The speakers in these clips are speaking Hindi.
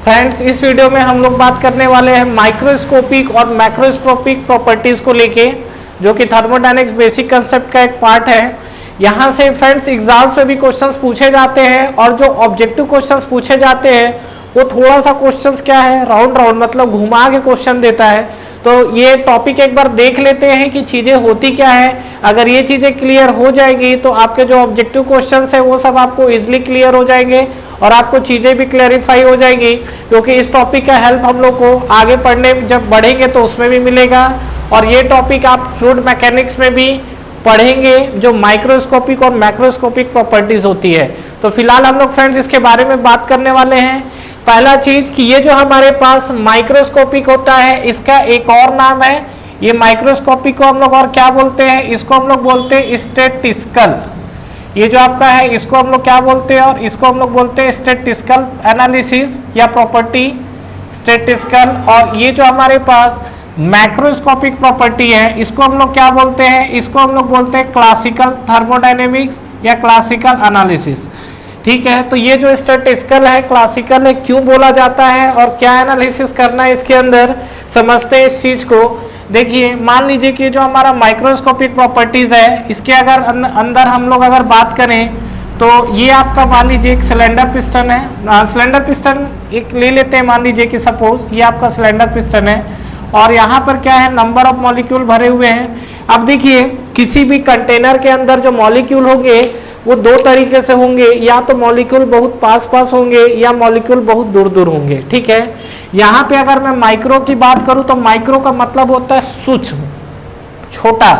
फ्रेंड्स, इस वीडियो में हम लोग बात करने वाले हैं माइक्रोस्कोपिक और मैक्रोस्कोपिक प्रॉपर्टीज को लेके, जो कि थर्मोडायनेमिक्स बेसिक कंसेप्ट का एक पार्ट है। यहाँ से फ्रेंड्स एग्जाम्स में भी क्वेश्चंस पूछे जाते हैं और जो ऑब्जेक्टिव क्वेश्चंस पूछे जाते हैं वो थोड़ा सा क्वेश्चंस क्या है, राउंड राउंड मतलब घुमा के क्वेश्चन देता है। तो ये टॉपिक एक बार देख लेते हैं कि चीज़ें होती क्या है। अगर ये चीज़ें क्लियर हो जाएगी तो आपके जो ऑब्जेक्टिव क्वेश्चंस है वो सब आपको इजीली क्लियर हो जाएंगे और आपको चीज़ें भी क्लैरिफाई हो जाएगी, क्योंकि इस टॉपिक का हेल्प हम लोग को आगे पढ़ने जब बढ़ेंगे तो उसमें भी मिलेगा। और ये टॉपिक आप फ्लूइड मैकेनिक्स में भी पढ़ेंगे, जो माइक्रोस्कोपिक और मैक्रोस्कोपिक प्रॉपर्टीज होती है। तो फिलहाल हम लोग फ्रेंड्स इसके बारे में बात करने वाले हैं। पहला चीज कि ये जो हमारे पास माइक्रोस्कोपिक होता है, इसका एक और नाम है। ये माइक्रोस्कोपिक को हम लोग और क्या बोलते हैं, इसको हम लोग बोलते हैं स्टैटिस्टिकल। ये जो आपका है इसको हम लोग क्या बोलते हैं, और इसको हम लोग बोलते हैं स्टैटिस्टिकल एनालिसिस या प्रॉपर्टी स्टैटिस्टिकल। और ये जो हमारे पास मैक्रोस्कोपिक प्रॉपर्टी है इसको हम लोग क्या बोलते हैं, इसको हम लोग बोलते हैं क्लासिकल थर्मोडायनेमिक्स या क्लासिकल एनालिसिस। ठीक है, तो ये जो स्टैटिस्टिकल है, क्लासिकल है, क्यों बोला जाता है और क्या एनालिसिस करना है इसके अंदर, समझते हैं इस चीज को। देखिए, मान लीजिए कि जो हमारा माइक्रोस्कोपिक प्रॉपर्टीज है इसके अगर अंदर हम लोग अगर बात करें तो ये आपका मान लीजिए एक सिलेंडर पिस्टन है। सिलेंडर पिस्टन एक ले लेते हैं, मान लीजिए कि सपोज ये आपका सिलेंडर पिस्टन है और यहाँ पर क्या है, नंबर ऑफ मॉलिक्यूल भरे हुए हैं। अब देखिए, किसी भी कंटेनर के अंदर जो मॉलिक्यूल होंगे वो दो तरीके से होंगे, या तो मॉलिक्यूल बहुत पास पास होंगे या मॉलिक्यूल बहुत दूर दूर होंगे। ठीक है, यहाँ पे अगर मैं माइक्रो की बात करूँ तो माइक्रो का मतलब होता है सूक्ष्म, छोटा,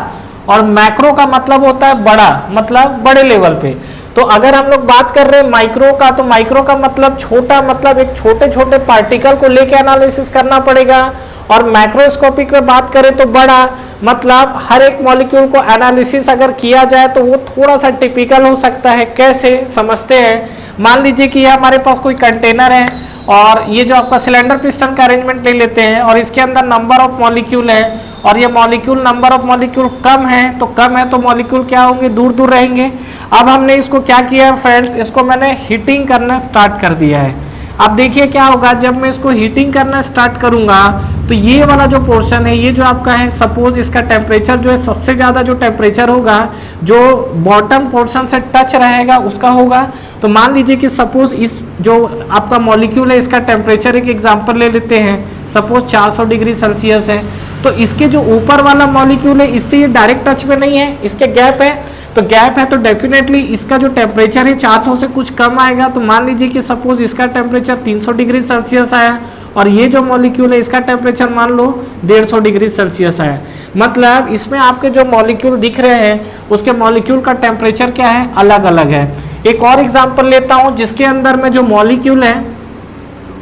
और मैक्रो का मतलब होता है बड़ा, मतलब बड़े लेवल पे। तो अगर हम लोग बात कर रहे हैं माइक्रो का, तो माइक्रो का मतलब छोटा, मतलब एक छोटे छोटे पार्टिकल को लेके एनालिसिस करना पड़ेगा। और मैक्रोस्कोपिक में बात करें तो बड़ा, मतलब हर एक मॉलिक्यूल को एनालिसिस अगर किया जाए तो वो थोड़ा सा टिपिकल हो सकता है। कैसे, समझते हैं। मान लीजिए कि ये हमारे पास कोई कंटेनर है और ये जो आपका सिलेंडर पिस्टन का अरेंजमेंट ले लेते हैं और इसके अंदर नंबर ऑफ मॉलिक्यूल है और ये मॉलिक्यूल नंबर ऑफ मॉलिक्यूल कम है, तो कम है तो मॉलिक्यूल क्या होंगे, दूर दूर रहेंगे। अब हमने इसको क्या किया है फ्रेंड्स, इसको मैंने हीटिंग करना स्टार्ट कर दिया है। अब देखिए क्या होगा, जब मैं इसको हीटिंग करना स्टार्ट करूंगा तो ये वाला जो पोर्शन है, ये जो आपका है, सपोज इसका टेम्परेचर जो है, सबसे ज़्यादा जो टेम्परेचर होगा जो बॉटम पोर्शन से टच रहेगा उसका होगा। तो मान लीजिए कि सपोज इस जो आपका मॉलिक्यूल है इसका टेम्परेचर, एक एग्जांपल ले लेते हैं, सपोज 400 डिग्री सेल्सियस है, तो इसके जो ऊपर वाला मॉलिक्यूल है इससे ये डायरेक्ट टच में नहीं है, इसके गैप है। तो गैप है तो डेफिनेटली इसका जो टेम्परेचर है 400 से कुछ कम आएगा। तो मान लीजिए कि सपोज इसका टेम्परेचर 300 डिग्री सेल्सियस आया और ये जो मॉलिक्यूल है इसका टेम्परेचर मान लो 150 डिग्री सेल्सियस आया। मतलब इसमें आपके जो मॉलिक्यूल दिख रहे हैं उसके मॉलिक्यूल का टेम्परेचर क्या है, अलग अलग है। एक और एग्जाम्पल लेता हूँ जिसके अंदर में जो मॉलिक्यूल है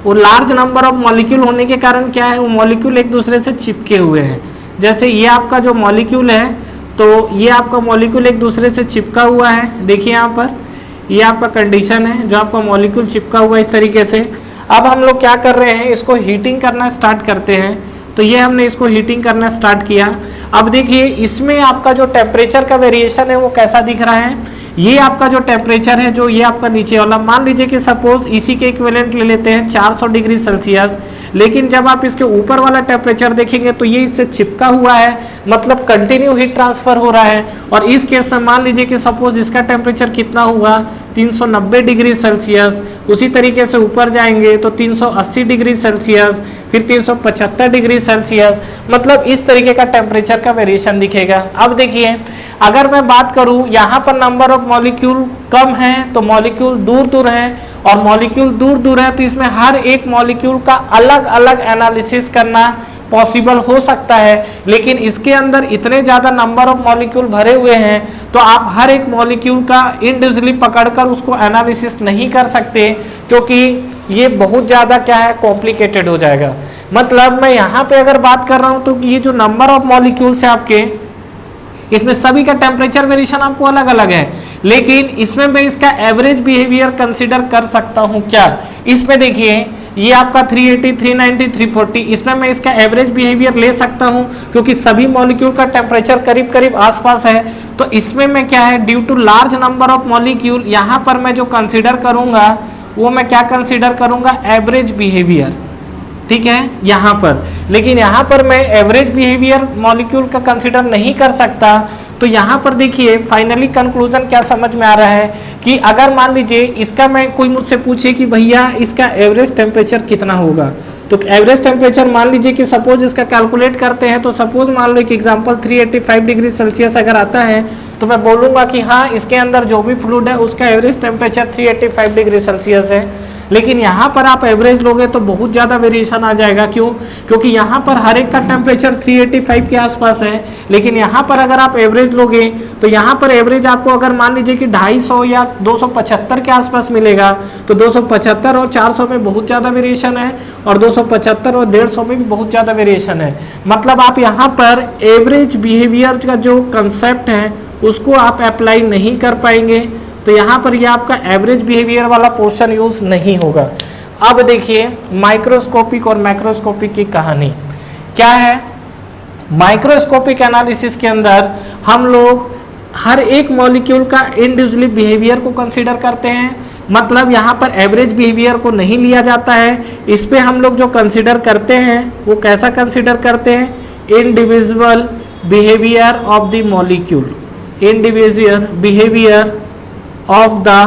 वो लार्ज नंबर ऑफ मॉलिक्यूल होने के कारण क्या है, वो मॉलिक्यूल एक दूसरे से चिपके हुए हैं। जैसे ये आपका जो मॉलिक्यूल है, तो ये आपका मॉलिक्यूल एक दूसरे से चिपका हुआ है। देखिए यहाँ पर ये आपका कंडीशन है, जो आपका मॉलिक्यूल चिपका हुआ है इस तरीके से। अब हम लोग क्या कर रहे हैं, इसको हीटिंग करना स्टार्ट करते हैं। तो ये हमने इसको हीटिंग करना स्टार्ट किया। अब देखिए इसमें आपका जो टेम्परेचर का वेरिएशन है वो कैसा दिख रहा है। ये आपका जो टेम्परेचर है, जो ये आपका नीचे वाला, मान लीजिए कि सपोज इसी के इक्विवेलेंट ले लेते हैं 400 डिग्री सेल्सियस, लेकिन जब आप इसके ऊपर वाला टेम्परेचर देखेंगे तो ये इससे चिपका हुआ है, मतलब कंटिन्यू हीट ट्रांसफर हो रहा है। और इस केस में मान लीजिए कि सपोज इसका टेम्परेचर कितना हुआ, 390 डिग्री सेल्सियस। उसी तरीके से ऊपर जाएंगे तो 380 डिग्री सेल्सियस, फिर 375 डिग्री सेल्सियस, मतलब इस तरीके का टेम्परेचर का वेरिएशन दिखेगा। अब देखिए, अगर मैं बात करूं यहाँ पर नंबर ऑफ मॉलिक्यूल कम है तो मॉलिक्यूल दूर दूर है, और मॉलिक्यूल दूर दूर है तो इसमें हर एक मॉलिक्यूल का अलग अलग एनालिसिस करना पॉसिबल हो सकता है। लेकिन इसके अंदर इतने ज़्यादा नंबर ऑफ मॉलिक्यूल भरे हुए हैं तो आप हर एक मॉलिक्यूल का इंडिविजुअली पकड़कर उसको एनालिसिस नहीं कर सकते, क्योंकि ये बहुत ज़्यादा क्या है, कॉम्प्लिकेटेड हो जाएगा। मतलब मैं यहाँ पे अगर बात कर रहा हूँ तो ये जो नंबर ऑफ मॉलिक्यूल्स है आपके, इसमें सभी का टेम्परेचर वेरिएशन आपको अलग अलग है, लेकिन इसमें मैं इसका एवरेज बिहेवियर कंसीडर कर सकता हूँ क्या। इसमें देखिए ये आपका 380, 390, 340, इसमें मैं इसका एवरेज बिहेवियर ले सकता हूँ क्योंकि सभी मॉलिक्यूल का टेम्परेचर करीब करीब आसपास है। तो इसमें मैं क्या है, due to large number of molecule, यहाँ पर मैं जो कंसीडर करूँगा वो मैं क्या कंसीडर करूंगा, एवरेज बिहेवियर, ठीक है यहाँ पर। लेकिन यहाँ पर मैं एवरेज बिहेवियर मॉलिक्यूल का कंसीडर नहीं कर सकता। तो यहाँ पर देखिए फाइनली कंक्लूजन क्या समझ में आ रहा है कि अगर मान लीजिए इसका मैं कोई मुझसे पूछे कि भैया इसका एवरेज टेम्परेचर कितना होगा, तो एवरेज टेम्परेचर मान लीजिए कि सपोज इसका कैलकुलेट करते हैं, तो सपोज मान लो कि एग्जांपल 385 डिग्री सेल्सियस अगर आता है तो मैं बोलूँगा कि हाँ इसके अंदर जो भी फ्लूइड है उसका एवरेज टेम्परेचर 385 डिग्री सेल्सियस है। लेकिन यहाँ पर आप एवरेज लोगे तो बहुत ज़्यादा वेरिएशन आ जाएगा। क्यों? क्योंकि यहाँ पर हर एक का टेम्परेचर 385 के आसपास है, लेकिन यहाँ पर अगर आप एवरेज लोगे तो यहाँ पर एवरेज आपको अगर मान लीजिए कि 250 या 275 के आसपास मिलेगा, तो 275 और 400 में बहुत ज़्यादा वेरिएशन है, और 275 और 150 में भी बहुत ज़्यादा वेरिएशन है। मतलब आप यहाँ पर एवरेज बिहेवियर का जो कंसेप्ट है उसको आप अप्लाई नहीं कर पाएंगे, तो यहाँ पर ये आपका एवरेज बिहेवियर वाला पोर्शन यूज नहीं होगा। अब देखिए माइक्रोस्कोपिक और मैक्रोस्कोपिक की कहानी क्या है। माइक्रोस्कोपिक एनालिसिस के अंदर हम लोग हर एक मॉलिक्यूल का इंडिविजुअली बिहेवियर को कंसीडर करते हैं, मतलब यहाँ पर एवरेज बिहेवियर को नहीं लिया जाता है। इस पे हम लोग जो कंसीडर करते हैं वो कैसा कंसीडर करते हैं, individual behaviour of the molecule, individual behaviour of the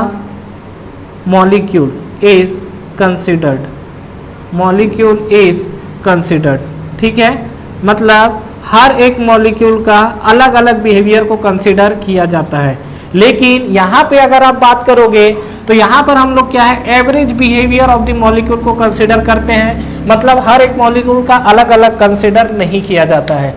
molecule is considered, molecule is considered, ठीक है। मतलब हर एक मॉलिक्यूल का अलग अलग बिहेवियर को कंसीडर किया जाता है। लेकिन यहाँ पे अगर आप बात करोगे तो यहाँ पर हम लोग क्या है, average behaviour of the molecule को कंसीडर करते हैं, मतलब हर एक मॉलिक्यूल का अलग अलग कंसीडर नहीं किया जाता है।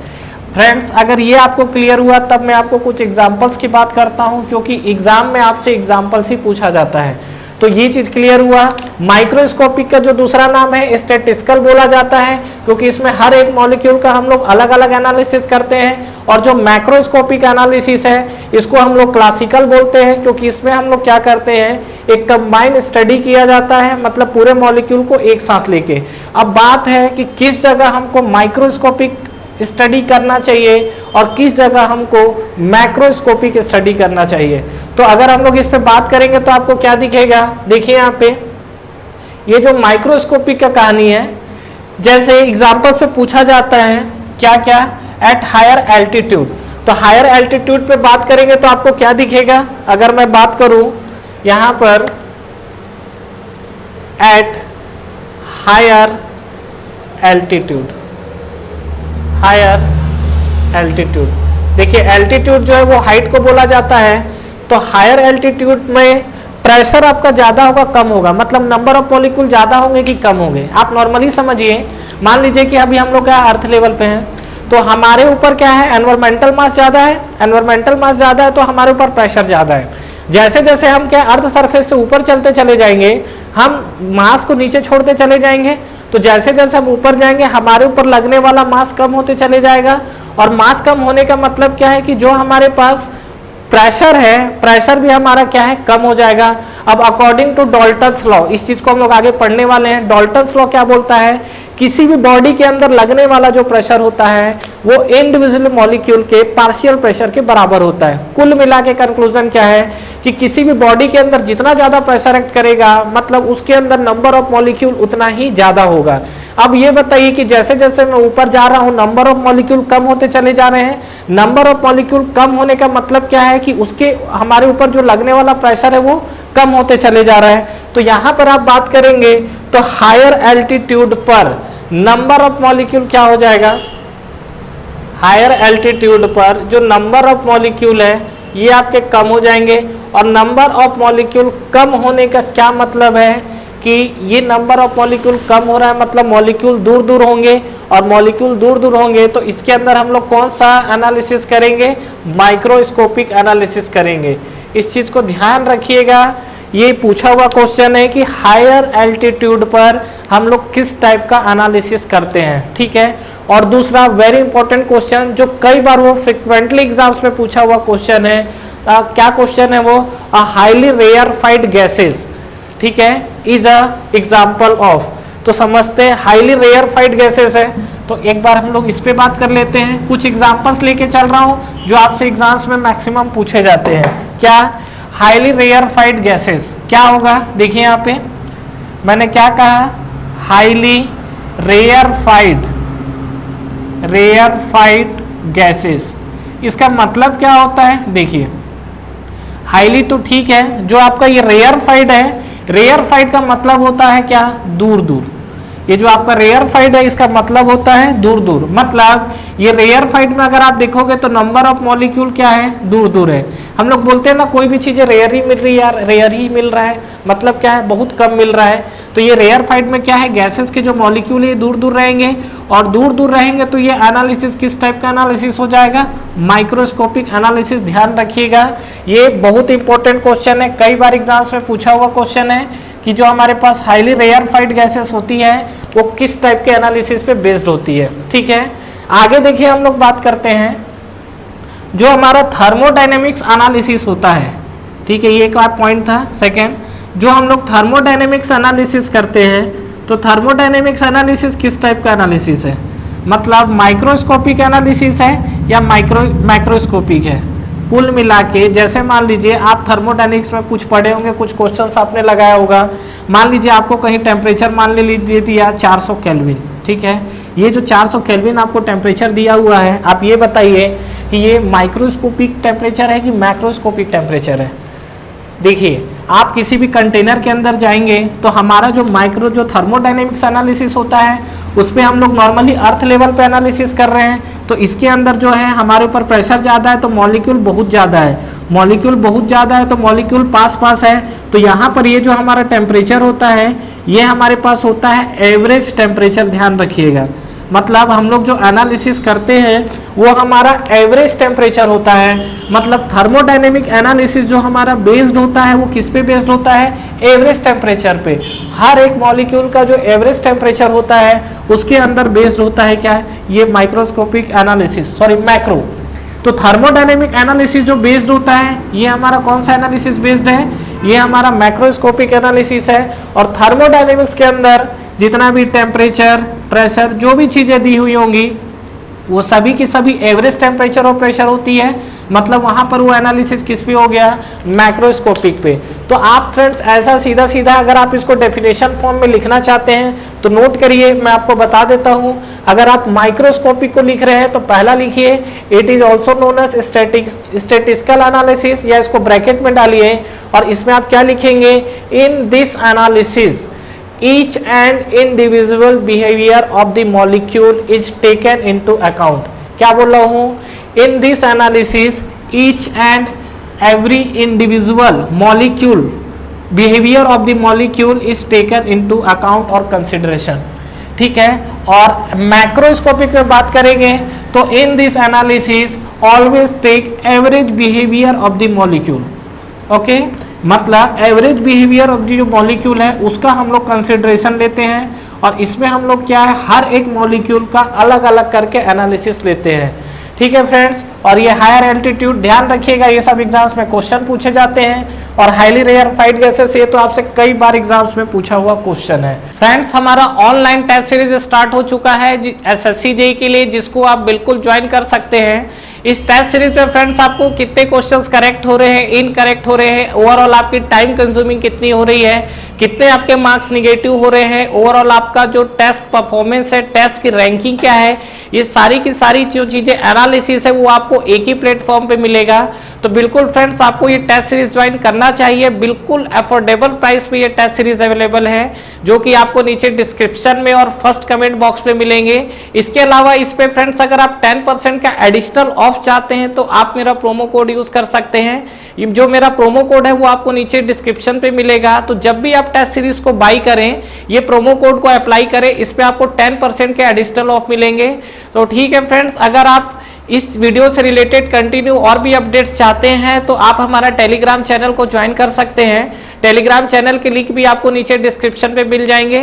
फ्रेंड्स अगर ये आपको क्लियर हुआ तब मैं आपको कुछ एग्जांपल्स की बात करता हूं, क्योंकि एग्जाम में आपसे एग्जांपल्स ही पूछा जाता है। तो ये चीज क्लियर हुआ। माइक्रोस्कोपिक का जो दूसरा नाम है स्टैटिस्टिकल बोला जाता है, क्योंकि इसमें हर एक मॉलिक्यूल का हम लोग अलग अलग एनालिसिस करते हैं। और जो मैक्रोस्कोपिक एनालिसिस है इसको हम लोग क्लासिकल बोलते हैं, क्योंकि इसमें हम लोग क्या करते हैं, एक कंबाइंड स्टडी किया जाता है, मतलब पूरे मॉलिक्यूल को एक साथ लेके। अब बात है कि किस जगह हमको माइक्रोस्कोपिक स्टडी करना चाहिए और किस जगह हमको मैक्रोस्कोपिक स्टडी करना चाहिए। तो अगर हम लोग इस पे बात करेंगे तो आपको क्या दिखेगा, देखिए यहाँ पे ये जो माइक्रोस्कोपिक का कहानी है, जैसे एग्जांपल से पूछा जाता है क्या क्या, एट हायर एल्टीट्यूड। तो हायर एल्टीट्यूड पे बात करेंगे तो आपको क्या दिखेगा, अगर मैं बात करूं यहाँ पर at higher altitude, higher altitude, देखिए एल्टीट्यूड जो है वो हाइट को बोला जाता है। तो हायर एल्टीट्यूड में प्रेशर आपका ज्यादा होगा कम होगा, मतलब नंबर ऑफ मॉलिक्यूल ज्यादा होंगे कि कम होंगे। आप नॉर्मली समझिए, मान लीजिए कि अभी हम लोग क्या अर्थ लेवल पे हैं, तो हमारे ऊपर क्या है, एनवायरमेंटल मास ज्यादा है, एनवायरमेंटल मास ज्यादा है तो हमारे ऊपर प्रेशर ज्यादा है। जैसे जैसे हम क्या अर्थ सरफेस से ऊपर चलते चले जाएंगे, हम मास को नीचे छोड़ते चले जाएंगे, तो जैसे जैसे हम ऊपर जाएंगे हमारे ऊपर लगने वाला मास कम होते चले जाएगा। और मास कम होने का मतलब क्या है कि जो हमारे पास प्रेशर है, प्रेशर भी हमारा क्या है, कम हो जाएगा। अब अकॉर्डिंग टू डाल्टन्स लॉ, इस चीज को हम लोग आगे पढ़ने वाले हैं। डाल्टन्स लॉ क्या बोलता है, किसी भी बॉडी के अंदर लगने वाला जो प्रेशर होता है वो इंडिविजुअल मॉलिक्यूल के पार्शियल प्रेशर के बराबर होता है। कुल मिला के कंक्लूजन क्या है कि किसी भी बॉडी के अंदर जितना ज्यादा प्रेशर एक्ट करेगा, मतलब उसके अंदर नंबर ऑफ मॉलिक्यूल उतना ही ज्यादा होगा। अब ये बताइए कि जैसे जैसे मैं ऊपर जा रहा हूं नंबर ऑफ मॉलिक्यूल कम होते चले जा रहे हैं। नंबर ऑफ मॉलिक्यूल कम होने का मतलब क्या है कि उसके हमारे ऊपर जो लगने वाला प्रेशर है वो कम होते चले जा रहा है। तो यहाँ पर आप बात करेंगे तो हायर एल्टीट्यूड पर नंबर ऑफ मॉलिक्यूल क्या हो जाएगा, हायर एल्टीट्यूड पर जो नंबर ऑफ मॉलिक्यूल है ये आपके कम हो जाएंगे। और नंबर ऑफ मॉलिक्यूल कम होने का क्या मतलब है कि ये नंबर ऑफ मॉलिक्यूल कम हो रहा है, मतलब मॉलिक्यूल दूर दूर होंगे, और मॉलिक्यूल दूर दूर होंगे तो इसके अंदर हम लोग कौन सा एनालिसिस करेंगे, माइक्रोस्कोपिक एनालिसिस करेंगे। इस चीज को ध्यान रखिएगा, ये पूछा हुआ क्वेश्चन है कि हायर एल्टीट्यूड पर हम लोग किस टाइप का एनालिसिस करते हैं, ठीक है। और दूसरा वेरी इंपॉर्टेंट क्वेश्चन जो कई बार वो फ्रिक्वेंटली एग्जाम्स में पूछा हुआ क्वेश्चन है, क्या क्वेश्चन है वो, हाईली रेयरफाइड गैसेस, ठीक है, इज अ एग्जाम्पल ऑफ। तो समझते हैं हाईली रेयरफाइड गैसेस है, तो एक बार हम लोग इस पे बात कर लेते हैं। कुछ एग्जाम्पल्स लेके चल रहा हूं जो आपसे एग्जाम्स में मैक्सिमम पूछे जाते हैं। क्या हाईली रेयरफाइड गैसेस क्या होगा, देखिए यहाँ पे मैंने क्या कहा, हाईली रेयरफाइड गैसेस। इसका मतलब क्या होता है, देखिए हाईली तो ठीक है, जो आपका ये रेयरफाइड है, रेयरफाइड का मतलब होता है क्या, दूर दूर। ये जो आपका रेयरफाइड है इसका मतलब होता है दूर दूर। मतलब ये रेयरफाइड में अगर आप देखोगे तो नंबर ऑफ मॉलिक्यूल क्या है, दूर दूर है। हम लोग बोलते हैं ना कोई भी चीजें रेयर ही मिल रही है, यार रेयर ही मिल रहा है, मतलब क्या है, बहुत कम मिल रहा है। तो ये रेयरफाइड में क्या है, गैसेस के जो मॉलिक्यूल है दूर दूर रहेंगे, और दूर दूर रहेंगे तो ये एनालिसिस किस टाइप का एनालिसिस हो जाएगा, माइक्रोस्कोपिक एनालिसिस। ध्यान रखिएगा, ये बहुत इंपॉर्टेंट क्वेश्चन है, कई बार एग्जाम्स में पूछा हुआ क्वेश्चन है कि जो हमारे पास हाईली रेयरफाइड गैसेस होती है वो किस टाइप के एनालिसिस पे बेस्ड होती है। ठीक है, आगे देखिए हम लोग बात करते हैं जो हमारा थर्मोडायनेमिक्स एनालिसिस होता है। ठीक है, ये एक पॉइंट था। सेकेंड, जो हम लोग थर्मोडायनेमिक्स एनालिसिस करते हैं, तो थर्मोडायनेमिक्स एनालिसिस किस टाइप का एनालिसिस है, मतलब माइक्रोस्कोपिक एनालिसिस है या मैक्रोस्कोपिक है। कुल मिला के जैसे मान लीजिए आप थर्मोडायनेमिक्स में कुछ पढ़े होंगे, कुछ क्वेश्चंस आपने लगाया होगा। मान लीजिए आपको कहीं टेम्परेचर मान लीजिए दिया 400 केल्विन। ठीक है, ये जो 400 केल्विन आपको टेम्परेचर दिया हुआ है, आप ये बताइए कि ये माइक्रोस्कोपिक टेम्परेचर है कि मैक्रोस्कोपिक टेम्परेचर है। देखिए आप किसी भी कंटेनर के अंदर जाएंगे तो हमारा जो थर्मोडायनेमिक्स एनालिसिस होता है उसमें हम लोग नॉर्मली अर्थ लेवल पे एनालिसिस कर रहे हैं, तो इसके अंदर जो है हमारे ऊपर प्रेशर ज़्यादा है तो मॉलिक्यूल बहुत ज़्यादा है, मॉलिक्यूल बहुत ज़्यादा है तो मॉलिक्यूल पास पास है। तो यहाँ पर ये जो हमारा टेम्परेचर होता है ये हमारे पास होता है एवरेज टेम्परेचर। ध्यान रखिएगा, मतलब हम लोग जो एनालिसिस करते हैं वो हमारा एवरेज टेम्परेचर होता है। मतलब थर्मोडायनेमिक एनालिसिस जो हमारा बेस्ड होता है वो किस पे बेस्ड होता है, एवरेज टेम्परेचर पे। हर एक मॉलिक्यूल का जो एवरेज टेम्परेचर होता है उसके अंदर बेस्ड होता है क्या, ये माइक्रोस्कोपिक एनालिसिस, सॉरी मैक्रो। तो थर्मोडायनेमिक एनालिसिस जो बेस्ड होता है ये हमारा कौन सा एनालिसिस बेस्ड है, ये हमारा मैक्रोस्कोपिक एनालिसिस है। और थर्मोडायनेमिक्स के अंदर जितना भी टेम्परेचर, प्रेशर, जो भी चीजें दी हुई होंगी वो सभी की सभी एवरेज टेम्परेचर और प्रेशर होती है। मतलब वहां पर वो एनालिसिस किस पे हो गया, मैक्रोस्कोपिक पे। तो आप फ्रेंड्स ऐसा सीधा सीधा अगर आप इसको डेफिनेशन फॉर्म में लिखना चाहते हैं तो नोट करिए, मैं आपको बता देता हूं। अगर आप माइक्रोस्कोपिक को लिख रहे हैं तो पहला लिखिए it is also known as statistical analysis, या इसको ब्रैकेट में डालिए और इसमें आप क्या लिखेंगे, in this analysis each and individual behavior of the molecule is taken into account। क्या बोल रहा हूं, in this analysis each and every individual molecule behavior of the molecule is taken into account or consideration। ठीक है, और मैक्रोस्कोपिक में बात करेंगे तो in this analysis always take average behavior of the molecule। Okay, मतलब एवरेज बिहेवियर ऑफ जो मॉलिक्यूल है उसका हम लोग कंसिडरेशन लेते हैं, और इसमें हम लोग क्या है, हर एक मॉलिक्यूल का अलग अलग करके एनालिसिस लेते हैं। ठीक है फ्रेंड्स, और ये हायर एल्टीट्यूड, ध्यान रखिएगा ये सब एग्जाम्स में क्वेश्चन पूछे जाते हैं, और हाईली रेयरफाइड गैसेस ये तो आपसे कई बार एग्जाम्स में पूछा हुआ क्वेश्चन है। फ्रेंड्स हमारा ऑनलाइन टेस्ट सीरीज स्टार्ट हो चुका है SSC JEE के लिए, जिसको आप बिल्कुल ज्वाइन कर सकते हैं। इस टेस्ट सीरीज में फ्रेंड्स आपको कितने क्वेश्चंस करेक्ट हो रहे हैं, इनकरेक्ट हो रहे हैं, ओवरऑल आपकी टाइम कंज्यूमिंग कितनी हो रही है, कितने आपके मार्क्स निगेटिव हो रहे हैं, ओवरऑल आपका जो टेस्ट परफॉर्मेंस है, टेस्ट की रैंकिंग क्या है, ये सारी की सारी जो चीजें एनालिसिस है वो आपको एक ही प्लेटफॉर्म पे मिलेगा। तो बिल्कुल फ्रेंड्स आपको ये टेस्ट सीरीज ज्वाइन करना चाहिए, बिल्कुल अफोर्डेबल प्राइस पे ये टेस्ट सीरीज अवेलेबल है, जो कि आपको नीचे डिस्क्रिप्शन में और फर्स्ट कमेंट बॉक्स पे मिलेंगे। इसके अलावा इस पे फ्रेंड्स अगर आप 10% का एडिशनल ऑफ चाहते हैं तो आप मेरा प्रोमो कोड यूज कर सकते हैं। जो मेरा प्रोमो कोड है वो आपको नीचे डिस्क्रिप्शन पे मिलेगा। तो जब भी आप टेस्ट सीरीज को बाई करें, ये प्रोमो कोड को अप्लाई करें, इस पे आपको 10% के एडिशनल ऑफ मिलेंगे। तो ठीक है फ्रेंड्स, अगर आप इस वीडियो से रिलेटेड कंटिन्यू और भी अपडेट्स चाहते हैं तो आप हमारा टेलीग्राम चैनल को ज्वाइन कर सकते हैं। टेलीग्राम चैनल के लिंक भी आपको नीचे डिस्क्रिप्शन पे मिल जाएंगे।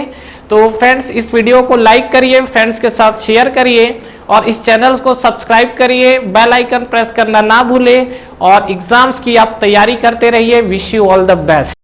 तो फ्रेंड्स इस वीडियो को लाइक करिए, फ्रेंड्स के साथ शेयर करिए और इस चैनल को सब्सक्राइब करिए, बेल आइकन प्रेस करना ना भूलें और एग्जाम्स की आप तैयारी करते रहिए। Wish you all the best.